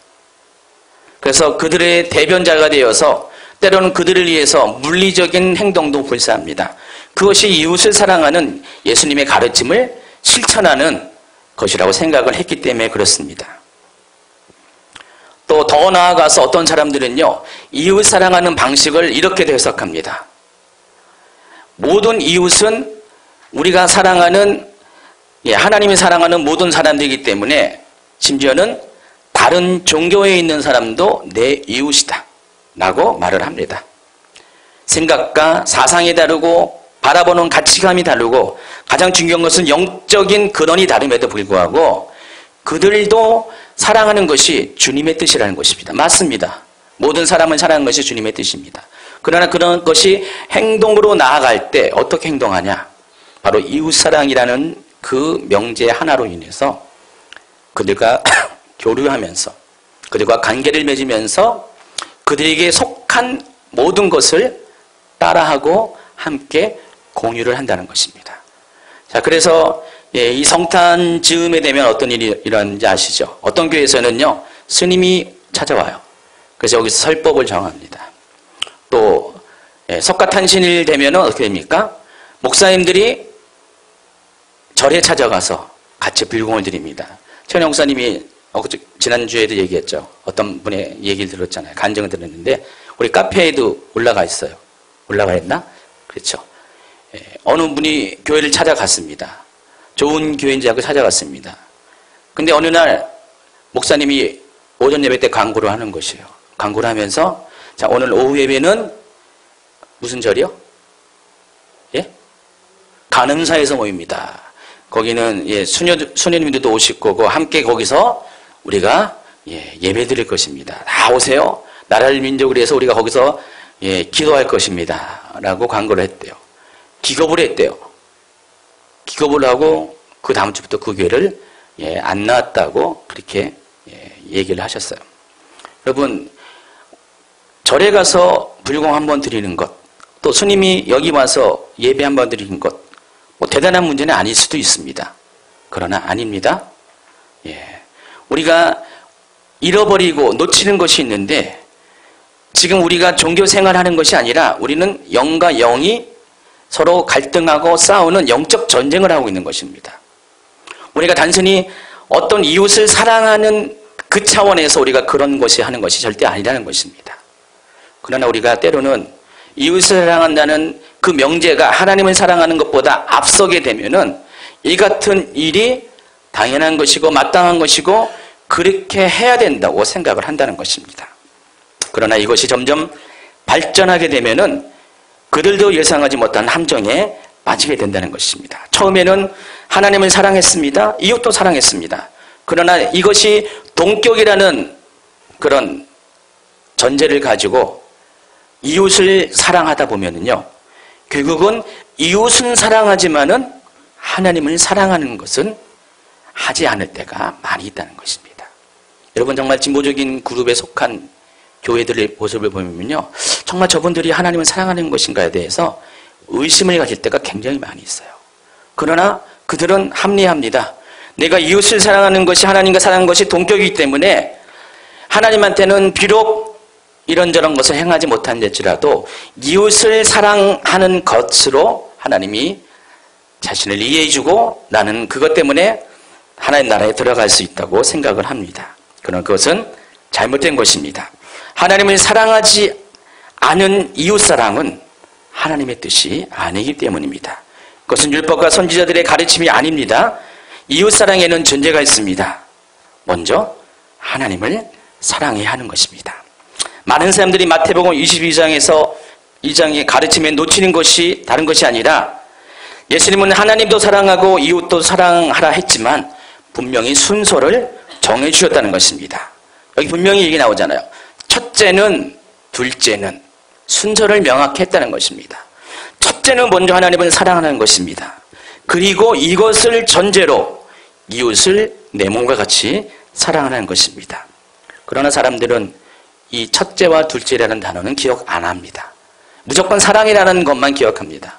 그래서 그들의 대변자가 되어서 때로는 그들을 위해서 물리적인 행동도 불사합니다. 그것이 이웃을 사랑하는 예수님의 가르침을 실천하는 것이라고 생각을 했기 때문에 그렇습니다. 또 더 나아가서 어떤 사람들은요, 이웃 사랑하는 방식을 이렇게 해석합니다. 모든 이웃은 우리가 사랑하는, 하나님이 사랑하는 모든 사람들이기 때문에 심지어는 다른 종교에 있는 사람도 내 이웃이다 라고 말을 합니다. 생각과 사상이 다르고 바라보는 가치관이 다르고 가장 중요한 것은 영적인 근원이 다름에도 불구하고 그들도 사랑하는 것이 주님의 뜻이라는 것입니다. 맞습니다. 모든 사람을 사랑하는 것이 주님의 뜻입니다. 그러나 그런 것이 행동으로 나아갈 때 어떻게 행동하냐? 바로 이웃사랑이라는 그 명제 하나로 인해서 그들과 교류하면서 그들과 관계를 맺으면서 그들에게 속한 모든 것을 따라하고 함께 공유를 한다는 것입니다. 자, 그래서 이 성탄 즈음에 되면 어떤 일이 일어나는지 아시죠? 어떤 교회에서는요, 스님이 찾아와요. 그래서 여기서 설법을 정합니다. 또 석가탄신일 되면 어떻게 됩니까? 목사님들이 절에 찾아가서 같이 불공을 드립니다. 최은영 목사님이 지난주에도 얘기했죠. 어떤 분의 얘기를 들었잖아요. 간증을 들었는데 우리 카페에도 올라가 있어요. 올라가 있나? 그렇죠. 어느 분이 교회를 찾아갔습니다. 좋은 교회인지 알고 찾아갔습니다. 근데 어느 날 목사님이 오전 예배 때 강구를 하는 것이에요. 강구를 하면서 자, 오늘 오후 예배는 무슨 절이요? 예? 간음사에서 모입니다. 거기는 예, 수녀님들도 오실 거고 함께 거기서 우리가 예배 드릴 것입니다. 다 오세요. 나라를 민족을 위해서 우리가 거기서 기도할 것입니다. 라고 광고를 했대요. 기겁을 했대요. 기겁을 하고 그 다음 주부터 그 교회를 안 나왔다고 그렇게 얘기를 하셨어요. 여러분, 절에 가서 불공 한번 드리는 것, 또 스님이 여기 와서 예배 한번 드리는 것, 뭐 대단한 문제는 아닐 수도 있습니다. 그러나 아닙니다. 우리가 잃어버리고 놓치는 것이 있는데 지금 우리가 종교 생활하는 것이 아니라 우리는 영과 영이 서로 갈등하고 싸우는 영적 전쟁을 하고 있는 것입니다. 우리가 단순히 어떤 이웃을 사랑하는 그 차원에서 우리가 그런 것이 하는 것이 절대 아니라는 것입니다. 그러나 우리가 때로는 이웃을 사랑한다는 그 명제가 하나님을 사랑하는 것보다 앞서게 되면은 이 같은 일이 당연한 것이고 마땅한 것이고 그렇게 해야 된다고 생각을 한다는 것입니다. 그러나 이것이 점점 발전하게 되면은 그들도 예상하지 못한 함정에 빠지게 된다는 것입니다. 처음에는 하나님을 사랑했습니다. 이웃도 사랑했습니다. 그러나 이것이 동격이라는 그런 전제를 가지고 이웃을 사랑하다 보면은요, 결국은 이웃은 사랑하지만은 하나님을 사랑하는 것은 하지 않을 때가 많이 있다는 것입니다. 여러분, 정말 진보적인 그룹에 속한 교회들의 모습을 보면요, 정말 저분들이 하나님을 사랑하는 것인가에 대해서 의심을 가질 때가 굉장히 많이 있어요. 그러나 그들은 합리합니다. 내가 이웃을 사랑하는 것이 하나님과 사랑하는 것이 동격이기 때문에 하나님한테는 비록 이런저런 것을 행하지 못한지라도 이웃을 사랑하는 것으로 하나님이 자신을 이해해주고 나는 그것 때문에 하나님 나라에 들어갈 수 있다고 생각을 합니다. 그러나 그것은 잘못된 것입니다. 하나님을 사랑하지 않은 이웃사랑은 하나님의 뜻이 아니기 때문입니다. 그것은 율법과 선지자들의 가르침이 아닙니다. 이웃사랑에는 전제가 있습니다. 먼저 하나님을 사랑해야 하는 것입니다. 많은 사람들이 마태복음 22장에서 2장의 가르침에 놓치는 것이 다른 것이 아니라 예수님은 하나님도 사랑하고 이웃도 사랑하라 했지만 분명히 순서를 정해주셨다는 것입니다. 여기 분명히 얘기 나오잖아요. 첫째는 둘째는 순서를 명확히 했다는 것입니다. 첫째는 먼저 하나님을 사랑하는 것입니다. 그리고 이것을 전제로 이웃을 내 몸과 같이 사랑하는 것입니다. 그러나 사람들은 이 첫째와 둘째라는 단어는 기억 안 합니다. 무조건 사랑이라는 것만 기억합니다.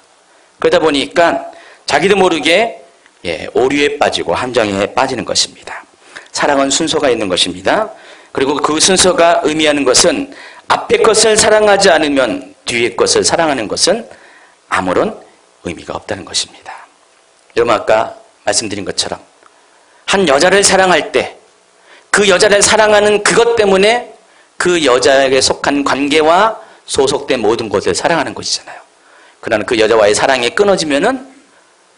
그러다 보니까 자기도 모르게 오류에 빠지고 함정에 빠지는 것입니다. 사랑은 순서가 있는 것입니다. 그리고 그 순서가 의미하는 것은 앞에 것을 사랑하지 않으면 뒤에 것을 사랑하는 것은 아무런 의미가 없다는 것입니다. 여러분, 아까 말씀드린 것처럼 한 여자를 사랑할 때 그 여자를 사랑하는 그것 때문에 그 여자에게 속한 관계와 소속된 모든 것을 사랑하는 것이잖아요. 그러나 그 여자와의 사랑이 끊어지면은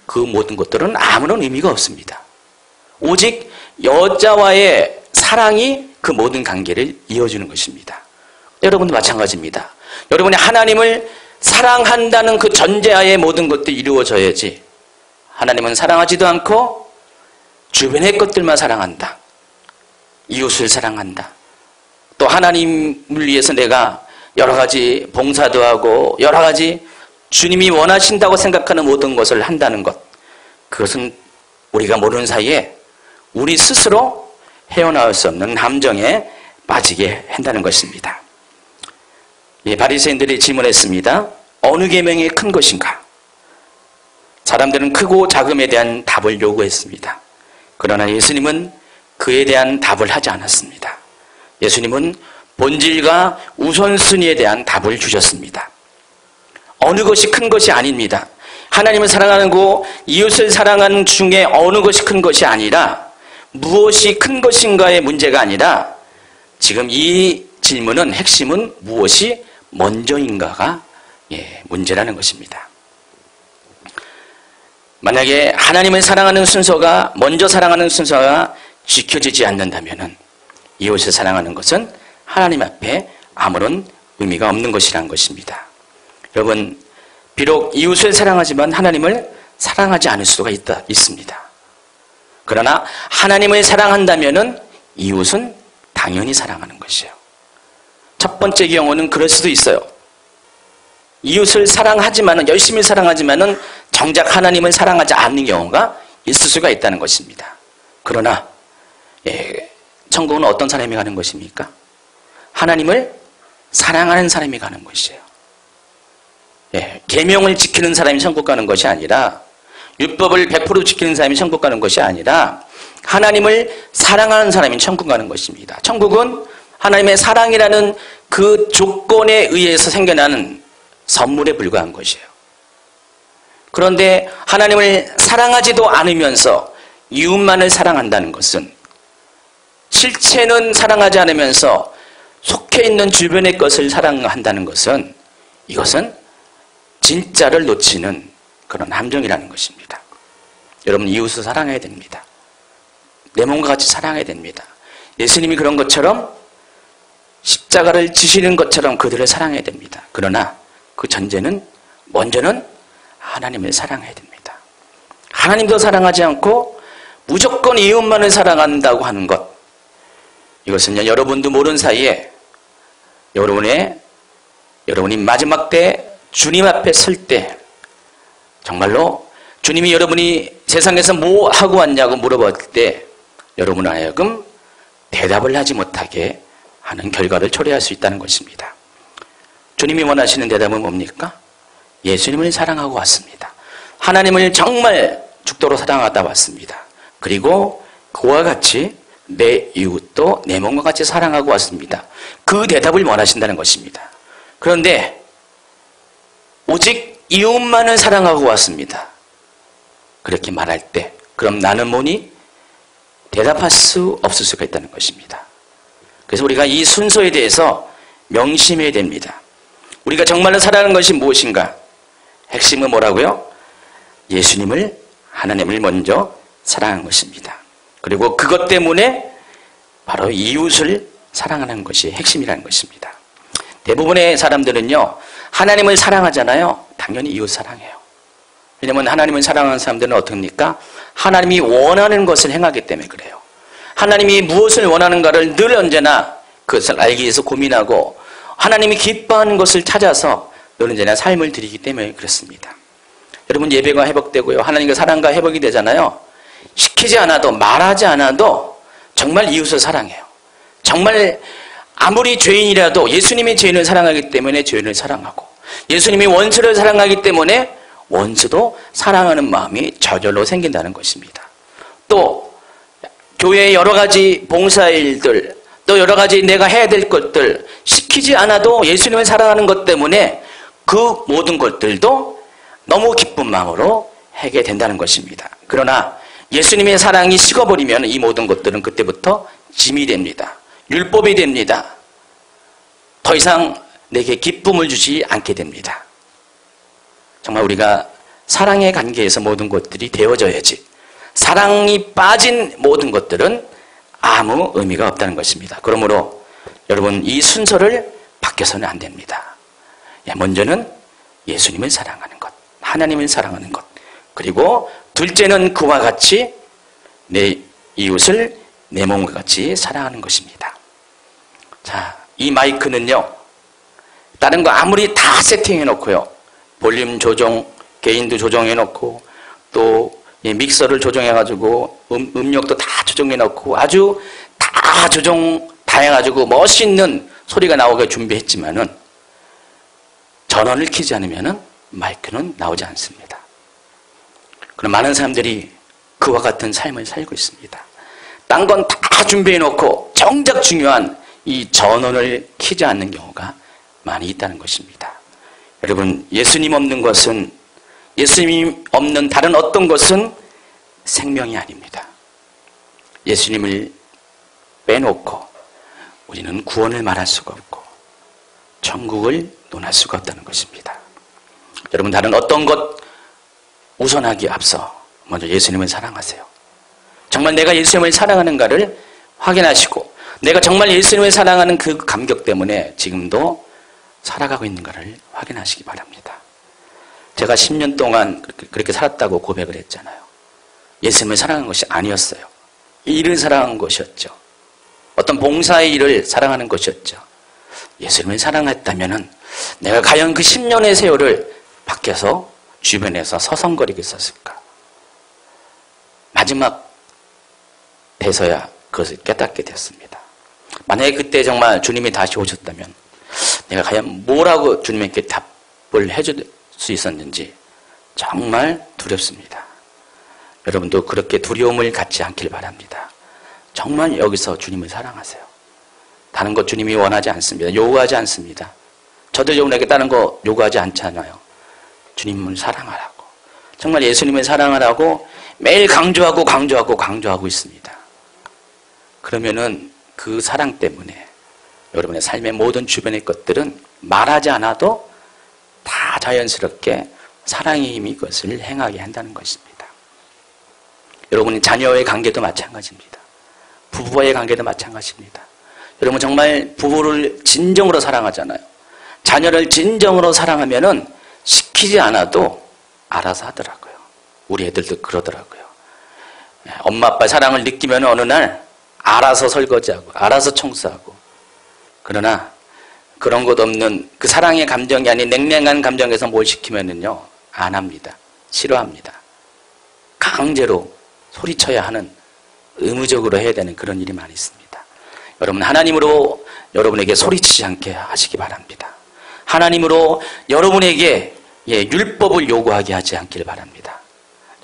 그 모든 것들은 아무런 의미가 없습니다. 오직 여자와의 사랑이 그 모든 관계를 이어주는 것입니다. 여러분도 마찬가지입니다. 여러분이 하나님을 사랑한다는 그 전제하에 모든 것들이 이루어져야지 하나님은 사랑하지도 않고 주변의 것들만 사랑한다. 이웃을 사랑한다. 또 하나님을 위해서 내가 여러 가지 봉사도 하고 여러 가지 주님이 원하신다고 생각하는 모든 것을 한다는 것, 그것은 우리가 모르는 사이에 우리 스스로 헤어나올 수 없는 함정에 빠지게 한다는 것입니다. 바리새인들이 질문했습니다. 어느 계명이 큰 것인가? 사람들은 크고 작음에 대한 답을 요구했습니다. 그러나 예수님은 그에 대한 답을 하지 않았습니다. 예수님은 본질과 우선순위에 대한 답을 주셨습니다. 어느 것이 큰 것이 아닙니다. 하나님을 사랑하는 거, 이웃을 사랑하는 중에 어느 것이 큰 것이 아니라 무엇이 큰 것인가의 문제가 아니라 지금 이 질문은 핵심은 무엇이 먼저인가가 문제라는 것입니다. 만약에 하나님을 사랑하는 순서가 먼저 사랑하는 순서가 지켜지지 않는다면 이웃을 사랑하는 것은 하나님 앞에 아무런 의미가 없는 것이라는 것입니다. 여러분, 비록 이웃을 사랑하지만 하나님을 사랑하지 않을 수가 있습니다. 그러나 하나님을 사랑한다면 이웃은 당연히 사랑하는 것이에요. 첫 번째 경우는 그럴 수도 있어요. 이웃을 사랑하지만은, 열심히 사랑하지만은 정작 하나님을 사랑하지 않는 경우가 있을 수가 있다는 것입니다. 그러나 천국은 어떤 사람이 가는 것입니까? 하나님을 사랑하는 사람이 가는 것이에요. 계명을 지키는 사람이 천국 가는 것이 아니라, 율법을 100% 지키는 사람이 천국 가는 것이 아니라 하나님을 사랑하는 사람이 천국 가는 것입니다. 천국은 하나님의 사랑이라는 그 조건에 의해서 생겨나는 선물에 불과한 것이에요. 그런데 하나님을 사랑하지도 않으면서 이웃만을 사랑한다는 것은, 실체는 사랑하지 않으면서 속해 있는 주변의 것을 사랑한다는 것은, 이것은 진짜를 놓치는 그런 함정이라는 것입니다. 여러분, 이웃을 사랑해야 됩니다. 내 몸과 같이 사랑해야 됩니다. 예수님이 그런 것처럼 십자가를 지시는 것처럼 그들을 사랑해야 됩니다. 그러나 그 전제는, 먼저는 하나님을 사랑해야 됩니다. 하나님도 사랑하지 않고 무조건 이웃만을 사랑한다고 하는 것, 이것은요, 여러분도 모르는 사이에 여러분이 마지막 때 주님 앞에 설 때 정말로 주님이 여러분이 세상에서 뭐 하고 왔냐고 물어봤을 때 여러분 하여금 대답을 하지 못하게 하는 결과를 초래할 수 있다는 것입니다. 주님이 원하시는 대답은 뭡니까? 예수님을 사랑하고 왔습니다. 하나님을 정말 죽도록 사랑하다 왔습니다. 그리고 그와 같이 내 이웃도 내 몸과 같이 사랑하고 왔습니다. 그 대답을 원하신다는 것입니다. 그런데 오직 이웃만을 사랑하고 왔습니다. 그렇게 말할 때 그럼 나는 뭐니? 대답할 수 없을 수가 있다는 것입니다. 그래서 우리가 이 순서에 대해서 명심해야 됩니다. 우리가 정말로 사랑하는 것이 무엇인가? 핵심은 뭐라고요? 예수님을, 하나님을 먼저 사랑하는 것입니다. 그리고 그것 때문에 바로 이웃을 사랑하는 것이 핵심이라는 것입니다. 대부분의 사람들은요, 하나님을 사랑하잖아요. 당연히 이웃 사랑해요. 왜냐하면 하나님을 사랑하는 사람들은 어떻습니까? 하나님이 원하는 것을 행하기 때문에 그래요. 하나님이 무엇을 원하는가를 늘 언제나 그것을 알기 위해서 고민하고 하나님이 기뻐하는 것을 찾아서 늘 언제나 삶을 드리기 때문에 그렇습니다. 여러분, 예배가 회복되고요, 하나님과 사랑과 회복이 되잖아요. 시키지 않아도, 말하지 않아도 정말 이웃을 사랑해요. 정말 아무리 죄인이라도 예수님이 죄인을 사랑하기 때문에 죄인을 사랑하고, 예수님이 원수를 사랑하기 때문에 원수도 사랑하는 마음이 저절로 생긴다는 것입니다. 또 교회의 여러 가지 봉사일들, 또 여러 가지 내가 해야 될 것들 시키지 않아도 예수님을 사랑하는 것 때문에 그 모든 것들도 너무 기쁜 마음으로 하게 된다는 것입니다. 그러나 예수님의 사랑이 식어버리면 이 모든 것들은 그때부터 짐이 됩니다. 율법이 됩니다. 더 이상 내게 기쁨을 주지 않게 됩니다. 정말 우리가 사랑의 관계에서 모든 것들이 되어져야지, 사랑이 빠진 모든 것들은 아무 의미가 없다는 것입니다. 그러므로 여러분, 이 순서를 바뀌어서는 안 됩니다. 먼저는 예수님을 사랑하는 것, 하나님을 사랑하는 것, 그리고 둘째는 그와 같이 내 이웃을 내 몸과 같이 사랑하는 것입니다. 자, 이 마이크는요, 다른 거 아무리 다 세팅해 놓고요, 볼륨 조정, 게인도 조정해 놓고, 또 믹서를 조정해 가지고 음력도 다 조정해 놓고 아주 다 조정 다 해가지고 멋있는 소리가 나오게 준비했지만은 전원을 켜지 않으면은 마이크는 나오지 않습니다. 그럼 많은 사람들이 그와 같은 삶을 살고 있습니다. 딴 건 다 준비해 놓고 정작 중요한 이 전원을 켜지 않는 경우가 많이 있다는 것입니다. 여러분, 예수님 없는 것은, 예수님 없는 다른 어떤 것은 생명이 아닙니다. 예수님을 빼놓고 우리는 구원을 말할 수가 없고 천국을 논할 수가 없다는 것입니다. 여러분, 다른 어떤 것 우선하기에 앞서 먼저 예수님을 사랑하세요. 정말 내가 예수님을 사랑하는가를 확인하시고 내가 정말 예수님을 사랑하는 그 감격 때문에 지금도 살아가고 있는가를 확인하시기 바랍니다. 제가 10년 동안 그렇게 살았다고 고백을 했잖아요. 예수님을 사랑한 것이 아니었어요. 일을 사랑한 것이었죠. 어떤 봉사의 일을 사랑하는 것이었죠. 예수님을 사랑했다면 내가 과연 그 10년의 세월을 밖에서 주변에서 서성거리고 있었을까? 마지막 돼서야 그것을 깨닫게 됐습니다. 만약에 그때 정말 주님이 다시 오셨다면 내가 과연 뭐라고 주님께 답을 해줄 수 있었는지 정말 두렵습니다. 여러분도 그렇게 두려움을 갖지 않길 바랍니다. 정말 여기서 주님을 사랑하세요. 다른 것 주님이 원하지 않습니다. 요구하지 않습니다. 저도 여러분에게 다른 거 요구하지 않잖아요. 주님을 사랑하라고, 정말 예수님을 사랑하라고 매일 강조하고 있습니다. 그러면은 그 사랑 때문에 여러분의 삶의 모든 주변의 것들은 말하지 않아도 다 자연스럽게 사랑의 힘이 그것을 행하게 한다는 것입니다. 여러분 자녀의 관계도 마찬가지입니다. 부부와의 관계도 마찬가지입니다. 여러분 정말 부부를 진정으로 사랑하잖아요. 자녀를 진정으로 사랑하면은 시키지 않아도 알아서 하더라고요. 우리 애들도 그러더라고요. 엄마 아빠의 사랑을 느끼면 어느 날 알아서 설거지하고 알아서 청소하고, 그러나 그런 것 없는 그 사랑의 감정이 아닌 냉랭한 감정에서 뭘 시키면은요 안 합니다. 싫어합니다. 강제로 소리쳐야 하는, 의무적으로 해야 되는 그런 일이 많이 있습니다. 여러분 하나님으로 여러분에게 소리치지 않게 하시기 바랍니다. 하나님으로 여러분에게 율법을 요구하게 하지 않기를 바랍니다.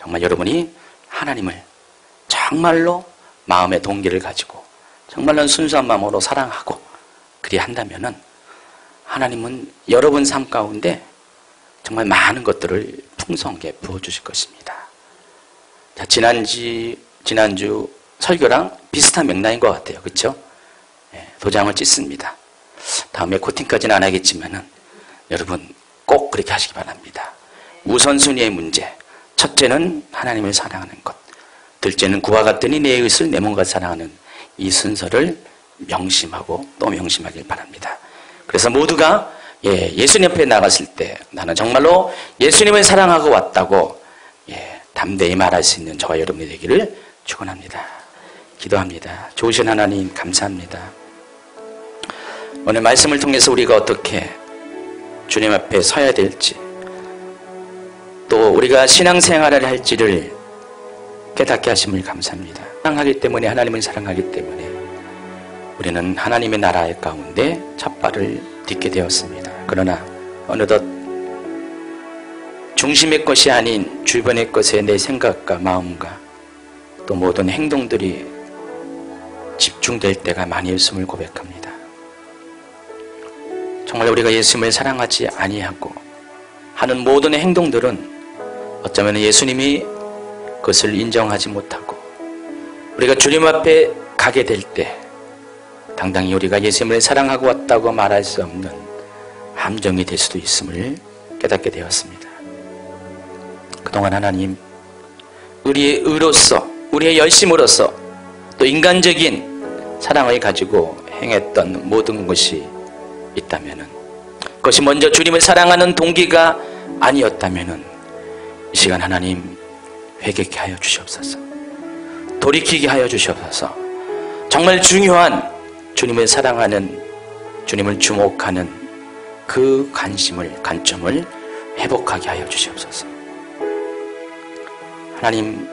정말 여러분이 하나님을 정말로 마음의 동기를 가지고 정말로 순수한 마음으로 사랑하고 그리한다면은 하나님은 여러분 삶 가운데 정말 많은 것들을 풍성하게 부어주실 것입니다. 자, 지난주 설교랑 비슷한 맥락인 것 같아요. 그렇죠? 도장을 찢습니다. 다음에 코팅까지는 안 하겠지만은 여러분 꼭 그렇게 하시기 바랍니다. 우선순위의 문제. 첫째는 하나님을 사랑하는 것. 둘째는 구와 같으니 내 이웃을 내 몸과 사랑하는 이 순서를 명심하고 또 명심하길 바랍니다. 그래서 모두가 예수님 앞에 나갔을 때 나는 정말로 예수님을 사랑하고 왔다고 담대히 말할 수 있는 저와 여러분이 되기를 축원합니다. 기도합니다. 좋으신 하나님 감사합니다. 오늘 말씀을 통해서 우리가 어떻게 주님 앞에 서야 될지, 또 우리가 신앙생활을 할지를 깨닫게 하심을 감사합니다. 사랑하기 때문에, 하나님을 사랑하기 때문에 우리는 하나님의 나라 가운데 첫발을 딛게 되었습니다. 그러나 어느덧 중심의 것이 아닌 주변의 것에 내 생각과 마음과 또 모든 행동들이 집중될 때가 많이 있음을 고백합니다. 정말 우리가 예수님을 사랑하지 아니하고 하는 모든 행동들은 어쩌면 예수님이 그것을 인정하지 못하고 우리가 주님 앞에 가게 될 때 당당히 우리가 예수님을 사랑하고 왔다고 말할 수 없는 함정이 될 수도 있음을 깨닫게 되었습니다. 그동안 하나님, 우리의 의로서, 우리의 열심으로서 또 인간적인 사랑을 가지고 행했던 모든 것이 있다면, 그것이 먼저 주님을 사랑하는 동기가 아니었다면 이 시간 하나님 회개케 하여 주시옵소서. 돌이키게 하여 주시옵소서. 정말 중요한 주님을 사랑하는, 주님을 주목하는 그 관점을 회복하게 하여 주시옵소서. 하나님,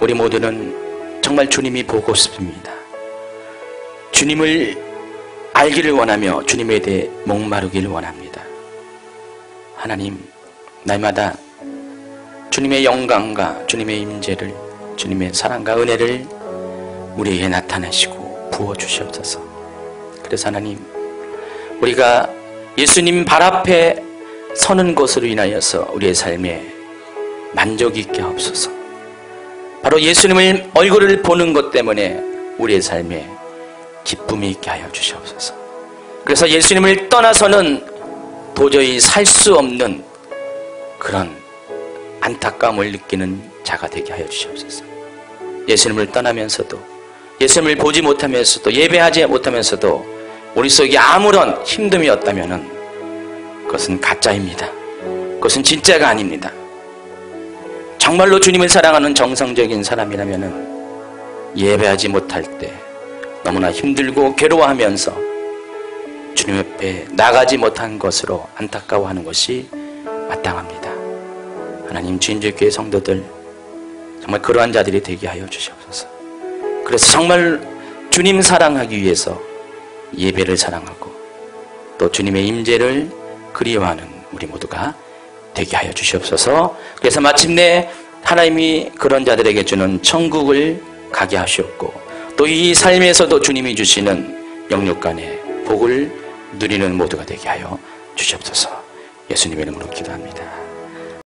우리 모두는 정말 주님이 보고 싶습니다. 주님을 알기를 원하며 주님에 대해 목마르기를 원합니다. 하나님, 날마다 주님의 영광과 주님의 임재를, 주님의 사랑과 은혜를 우리에게 나타내시고 부어주시옵소서. 그래서 하나님, 우리가 예수님 발 앞에 서는 것으로 인하여서 우리의 삶에 만족이 있게 하옵소서. 바로 예수님의 얼굴을 보는 것 때문에 우리의 삶에 기쁨이 있게 하여 주시옵소서. 그래서 예수님을 떠나서는 도저히 살 수 없는 그런 안타까움을 느끼는 자가 되게 하여 주시옵소서. 예수님을 떠나면서도, 예수님을 보지 못하면서도, 예배하지 못하면서도 우리 속에 아무런 힘듦이 없다면 그것은 가짜입니다. 그것은 진짜가 아닙니다. 정말로 주님을 사랑하는 정상적인 사람이라면 예배하지 못할 때 너무나 힘들고 괴로워하면서 주님 앞에 나가지 못한 것으로 안타까워하는 것이 마땅합니다. 하나님, 주인주교회 성도들 정말 그러한 자들이 되게 하여 주시옵소서. 그래서 정말 주님 사랑하기 위해서 예배를 사랑하고 또 주님의 임재를 그리워하는 우리 모두가 되게 하여 주시옵소서. 그래서 마침내 하나님이 그런 자들에게 주는 천국을 가게 하시옵고 또 이 삶에서도 주님이 주시는 영육간의 복을 누리는 모두가 되게 하여 주시옵소서. 예수님의 이름으로 기도합니다.